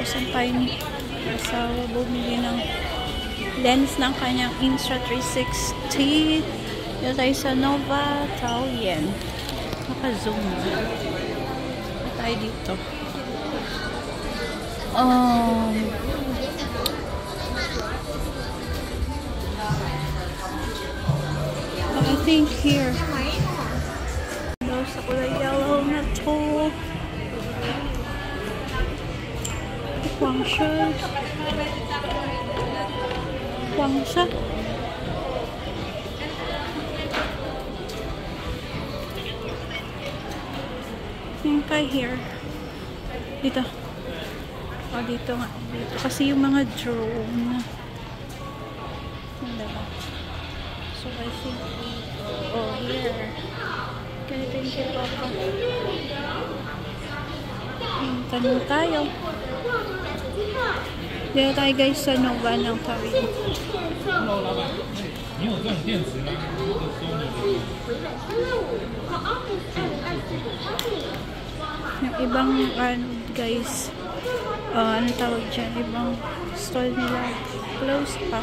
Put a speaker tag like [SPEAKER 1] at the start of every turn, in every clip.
[SPEAKER 1] Saan tayo ni asawa bumili ng lens ng kanyang Insta360. Dito tayo sa Nova Taoyuan. Naka-zoom na. Tayo dito. I think here. Sa kulay yellow na to. Guangzhou. Yung kay here. Dito. O, dito nga. Dito. Kasi yung mga drone. Diba? So, I think we go here. Ganito yung kay Papa. Tanong tayo. Dito tayo guys sa Nova ng Taoyuan. Yung ibang guys, ano tawag dyan, ibang stall nila closed pa.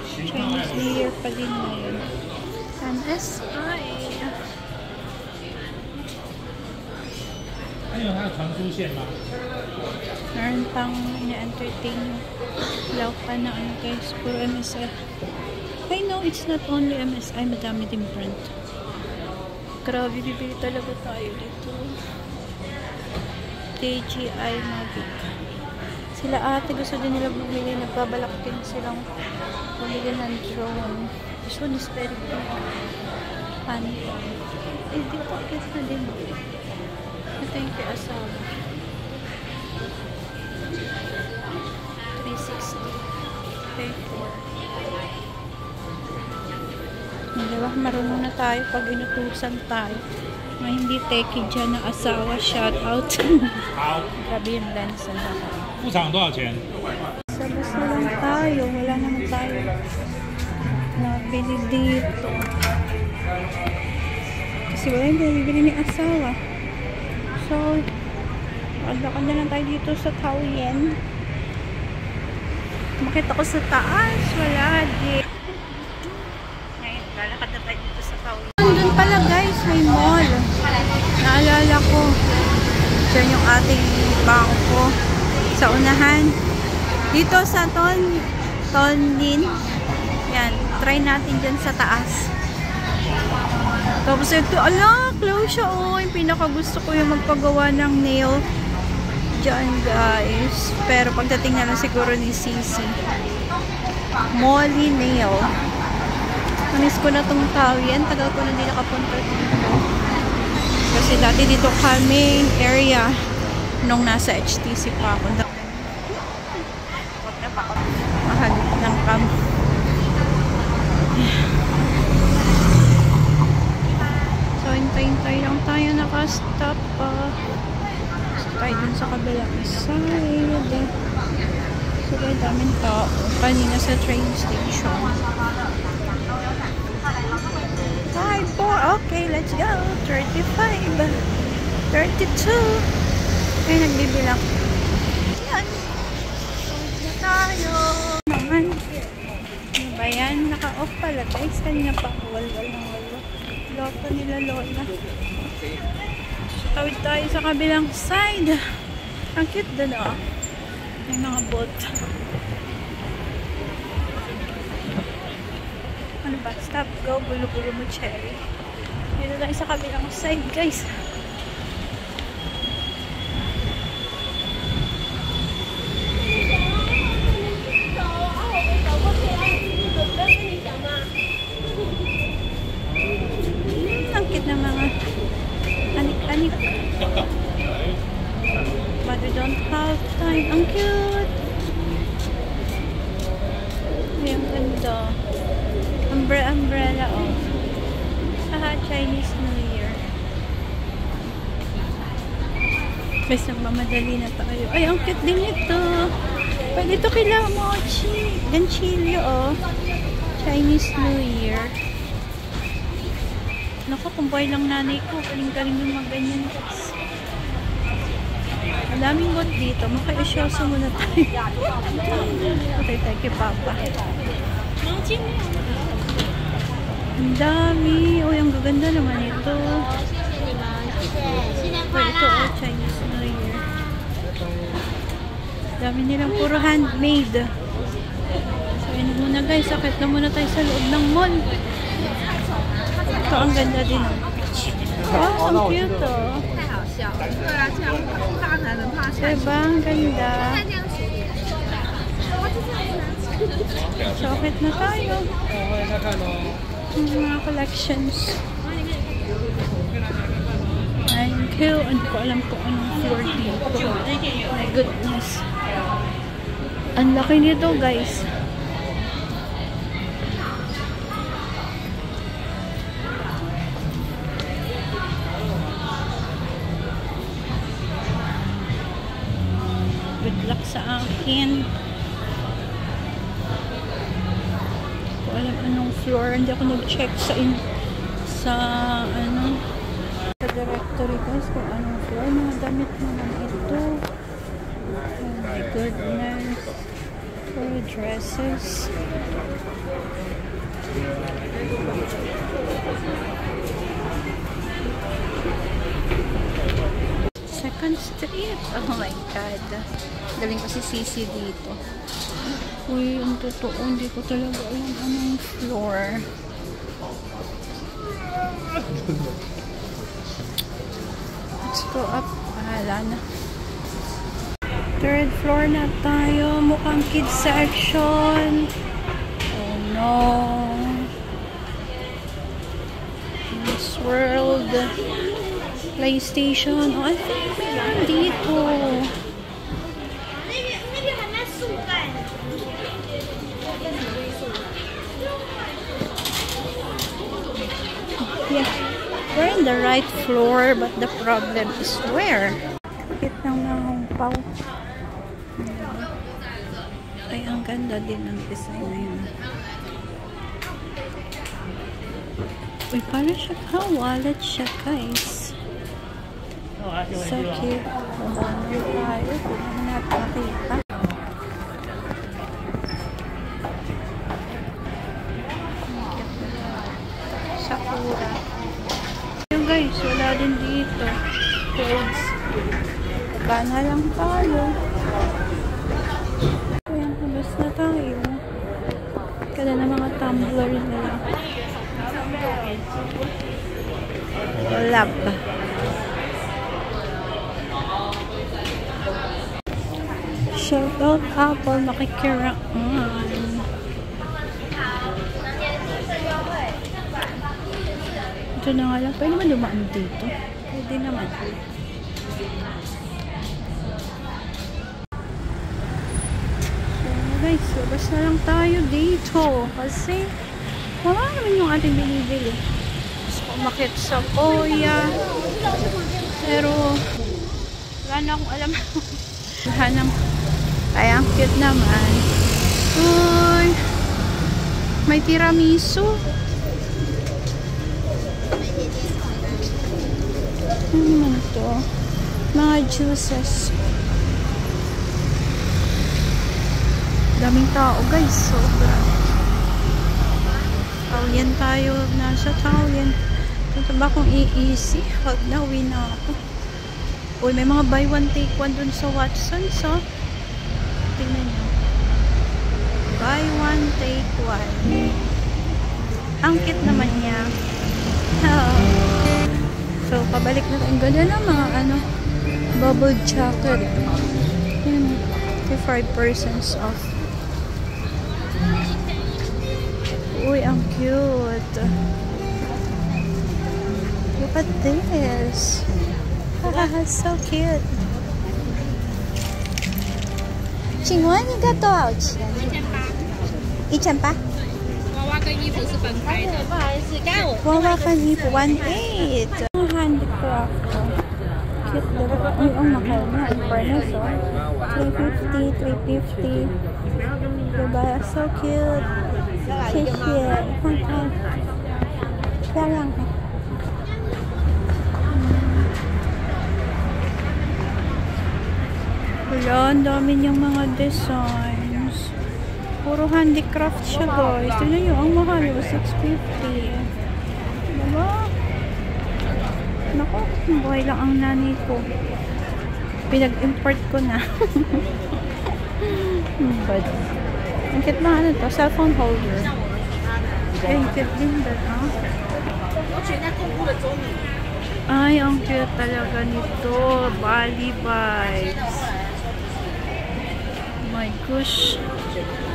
[SPEAKER 1] Chinese New Year pa din ngayon. MSI. Meron pang ina-entertain yung law pa na ano guys, puro MSI. I know it's not only MSI, madami din brand. Grabe, bibili talaga tayo dito. DJI Mavic. Sila ate gusto din nila bumili, nagbabalak din silang bumili ng drone. This one is very big. Phantom. Eh, di ko akit na din. Ito yung kay asawa. 360. Okay. Diba, marunong na tayo pag inutusan tayo. May hindi techie dyan na asawa. Shout out. Grabe yung lens na naman. Sabas na lang tayo. Wala naman tayo nabili dito. Kasi wala yung bibili ni asawa. So, magdakad na lang tayo dito sa Taoyuan. Makita ko sa taas. Wala din. Ngayon, lalakad na tayo dito sa Taoyuan. Doon pala guys, may mall. Naalala ko. Diyan yung ating bangko. Sa unahan. Dito sa Tonlin. Yan. Try natin dyan sa taas. Tapos ito, ala, close siya. Oh, yung pinaka-gusto ko yung magpagawa ng nail. Diyan guys. Pero pagdating na lang siguro ni Sisi. Molly Nail. Namiss ko na tong Taoyuan. Tagal ko na hindi nakapunta dito. Kasi dati dito kami area nung nasa HTC pa ako. Mahal ng cam. So, hintay-hintay lang tayo nakastop pa. So, tayo dun sa kabilang side. So, may daming tao. Kanina sa train station. 5-4. Okay, let's go. 35. 32. Ay, nagbibilang. Yan. So, tayo. Naman. Ano ba yan? Naka-off pala guys. Kanina pa. Walwal ng walwal. Loto nila lola. So, tawid tayo sa kabilang side. Ang cute doon oh. May mga boat. Ano ba? Stop, go. Bulo-bulo mo cherry. Dito tayo sa kabilang side guys. Ang cute na mga anik-anik. But we don't have time. Ang cute. Ang ganda. Umbrella oh. Aha, Chinese New Year. Guys, nagmamadali na tayo. Ay, ang cute din ito. Pwede ito kila mochi. Ganchillo oh. Chinese New Year. Naku, kung buhay lang nanay ko, kaling-kaling yung mga ganyan guys. Daming bot dito. Maka-isyoso muna tayo. Patay tayo kay Papa. Ang dami. Uy, ang gaganda naman ito. Ito, Chinese New Year. Dami nilang puro handmade. So, yun muna guys. Sakit na muna tayo sa loob ng mall. Ito, ang ganda din. Oh, ang cute oh. Diba? Ang ganda. Sakit na tayo. Mga collections. Thank you. Hindi ko alam kung anong floor dito. My goodness. Ang laki nito guys. Good luck sa akin. Hindi ko alam anong floor. Hindi ako nag-check sa sa directory guys kung anong floor. Mga damit naman ito. Oh my goodness. For dresses. Second Street. Oh my God. Galing ko si Sisi dito. Uy, ang totoo. Hindi ko talaga alam anong floor. Let's go up. Bahala na. Third floor na tayo. Mukhang kids section. Oh no. This World. PlayStation. Oh, I think meron dito. Yeah. We're in the right floor, but the problem is where? Bakit nang nahumpaw? Ay, ang ganda din ng design na yun. Uy, parang siya wallet siya, guys. So cute. Mabangan tayo. Kung naman natin makita. Sakura. Yung guys, wala din dito. Clothes. Pagana lang tayo. Ayan, labas na tayo. Kada na mga tumbler nila. Lab. Shout out Apple, makikiraan. Ito na nga lang. Pwede naman dumaan dito. Pwede naman. So guys, labas na lang tayo dito. Kasi wala naman yung ating binibili. Gusto ko umakit sa Koya. Pero wala na akong alam. Hanang ay, ang cute naman. Uy! May tiramisu. Ano naman ito? Mga juices. Daming tao, guys. Sobra. Taoyan tayo. Nasa Taoyan. Ito ba kung i-easy? Huwag na, uwi na ako. Uy, may mga buy one take one dun sa Watsons, so tingnan nyo. Buy one take one. Ang cute naman niya. So, pabalik na. Ang ganda na mga bubble jacket. Yun, 55% off. Uy, ang cute. Look at this. So cute. 请问一个多少钱？1800。
[SPEAKER 2] 娃娃跟衣服是分开的，不好意思，刚才我
[SPEAKER 1] 娃娃跟衣服1800。handicraft. Cute diba? Ay, ang mahal na. In fairness, oh. 350, 350. Diba? So cute. 谢谢。看看。漂亮。Wala, ang dami niyang mga designs. Puro handicraft siya, guys. Tignan nyo, ang mahal. 650. Diba? Naku, buhay lang ang nanay ko. Pinag-import ko na. But, ang cute na ano to? Cellphone holder. Ay, ang cute din ba? Ay, ang cute talaga nito. Bali vibes. My gosh.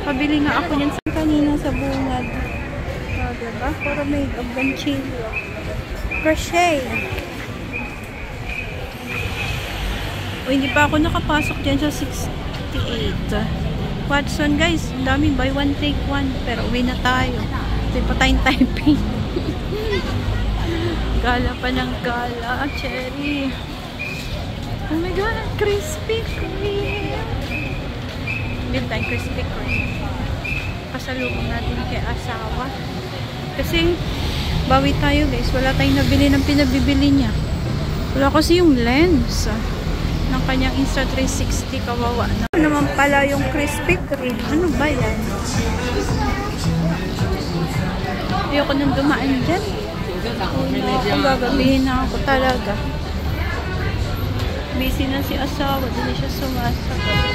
[SPEAKER 1] Pabili nga ako niyan sa kanina sa bungad. O, diba? Para made of ganchillo. Crochet. O, hindi pa ako nakapasok dyan sa 68. Watson, guys. Dami. Buy one, take one. Pero uwi na tayo. Hindi pa tayong typing. Gala pa ng gala. Cherry. Oh my God. Krispy Kreme. Bili tayong Krispy Kreme. Pasalubong natin kay asawa. Kasi bawi tayo, guys. Wala tayong nabili ng pinabibili niya. Wala kasi yung lens ng kanyang Insta360. Kawawa na. Ano naman pala yung Krispy Kreme? Ano ba yan? Ayoko nang dumaan dyan. Kung gagabihin na ako talaga. Busy na si asawa. Hindi siya sumasagot.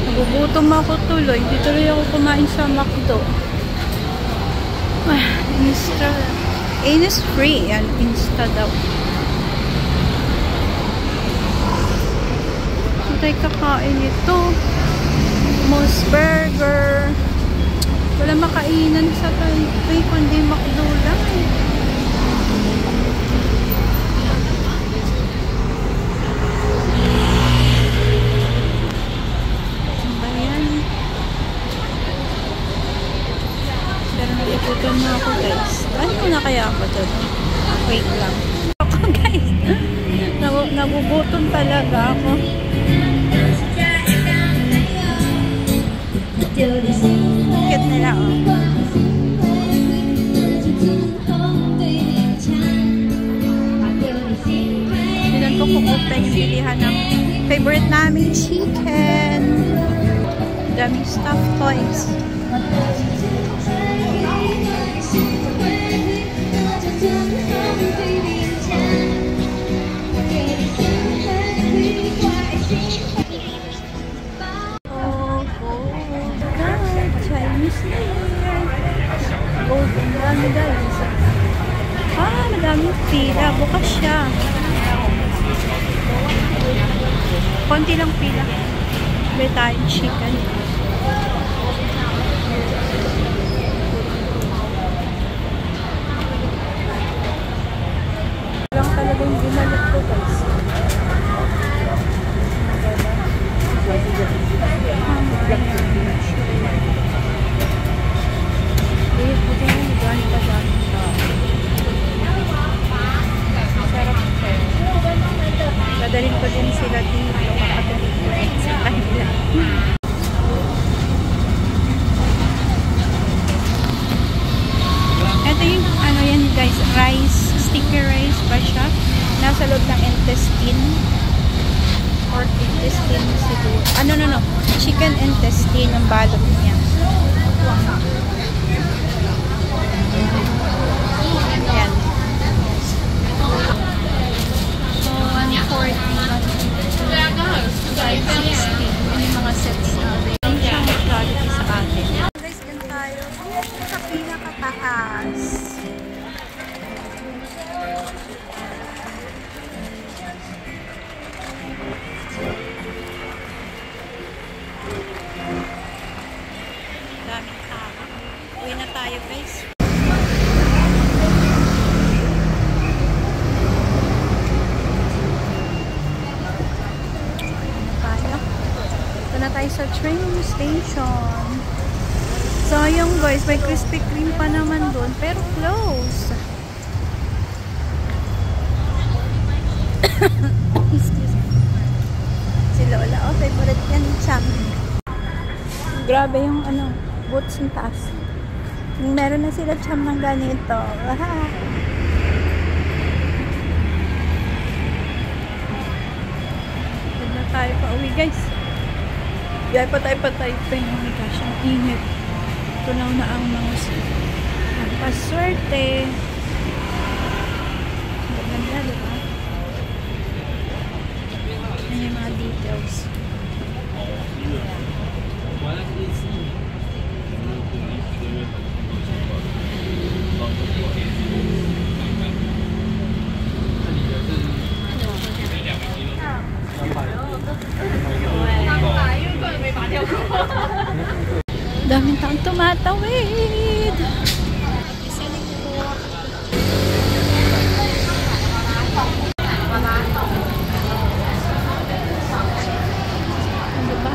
[SPEAKER 1] Nagugutom ako tuloy. Hindi tuloy ako kumain sa McDo. Insta. Innisfree. Yan. Insta daw. So tayo kakain ito. Moose Burger. Wala makainan sa Taipei kundi McDo lang eh. Ayan. Pero nalikutan na ako, guys. Ano na kaya ako doon? Wait lang. Ako, guys. Nagugutom talaga ako. Cute nila, oh. Dinan ko open yung bilihan ng favorite namin chicken. Daming stuffed toys. Golden lang, guys. Madaming pila. Bukas siya. Konti lang pila. May tayong chicken. Lang talagang binalit ko, guys. Dadalhin ko din sila dito. Makatulog ko rin sa kanila. Ito yung ano yan, guys, rice, sticky rice ba siya? Nasa loob ng intestine or intestine siguro. No. Chicken intestine ang balot niya. Yan. So, 140, 560. Yun yung mga sets natin. Yung siyang quality sa atin. Guys, dyan tayo. Sa pinakataas. Daming tao. Uwi na tayo, guys. Ito na tayo sa train station. Sayang, guys, may Krispy Kreme pa naman doon, pero close. Excuse me. Si Lola, oh, favorite yan, cham. Grabe yung ano, boots ng taas. Meron na sila cham ng ganito. guys. Biyay patay-patay pa yung mga gosh. Ang init. Tunaw na ang mga paswerte. Ganda, diba? Yan yung mga details. Daming taong tumatawid. Ano ba?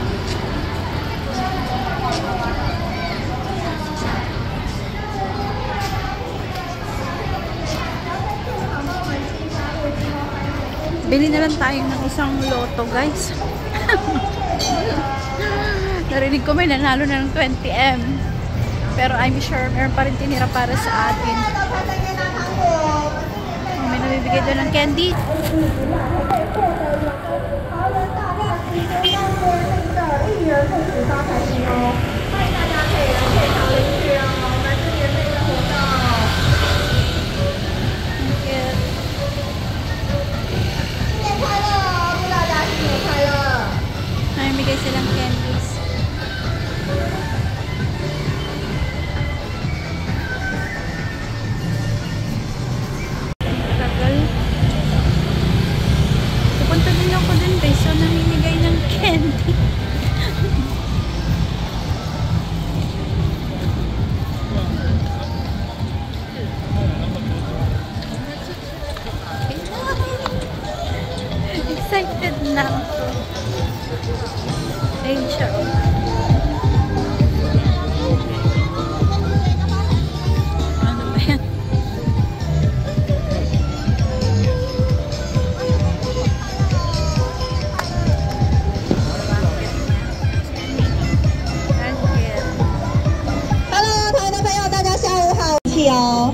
[SPEAKER 1] Bili na lang tayo ng isang loto, guys. Narinig ko may nanalo na ng 20M. Pero I'm sure meron pa rin tinira para sa atin. May nabibigay doon ng candy. Namimigay silang candies. Tagal. Pupunta din ako dun guys. So namimigay ng candy. Excited na ako. Ayun siya. Ano ba yan?
[SPEAKER 3] Hello， 台湾的朋友，大家下午好，一起哦。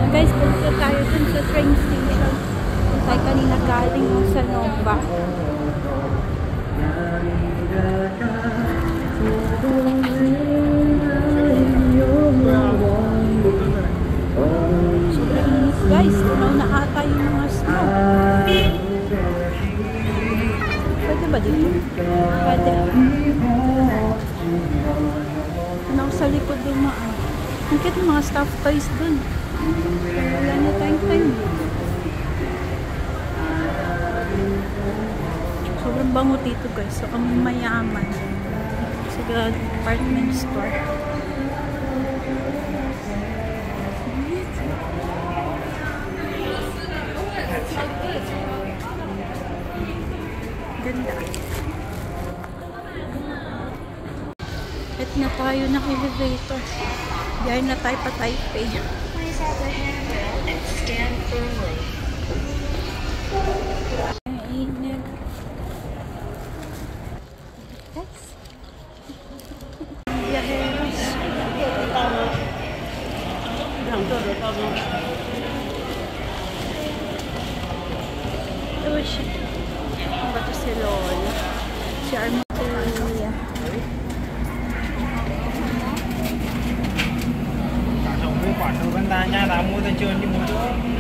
[SPEAKER 1] Guys, punta tayo dun sa train station. Tayo kanina galing sa Nova. Sobrang init guys. Tunaw na ata yung mga snow. Pwede ba dito? Pwede. Tunaw sa likod dumaan. Ang cute ng mga stuffed toys dun. Wala na tayong time. Sobrang bango dito guys. So kami mayaman. Sa department store. Ganda. At na tayo ng elevator. Diyan na tayo pa Taipei.
[SPEAKER 2] Stand firmly.
[SPEAKER 1] Init. Yes. Viajeros. Ito siya. Ang bato si Lola. Si Armitelia.
[SPEAKER 4] 管头跟大家拿摩托车，你摩托。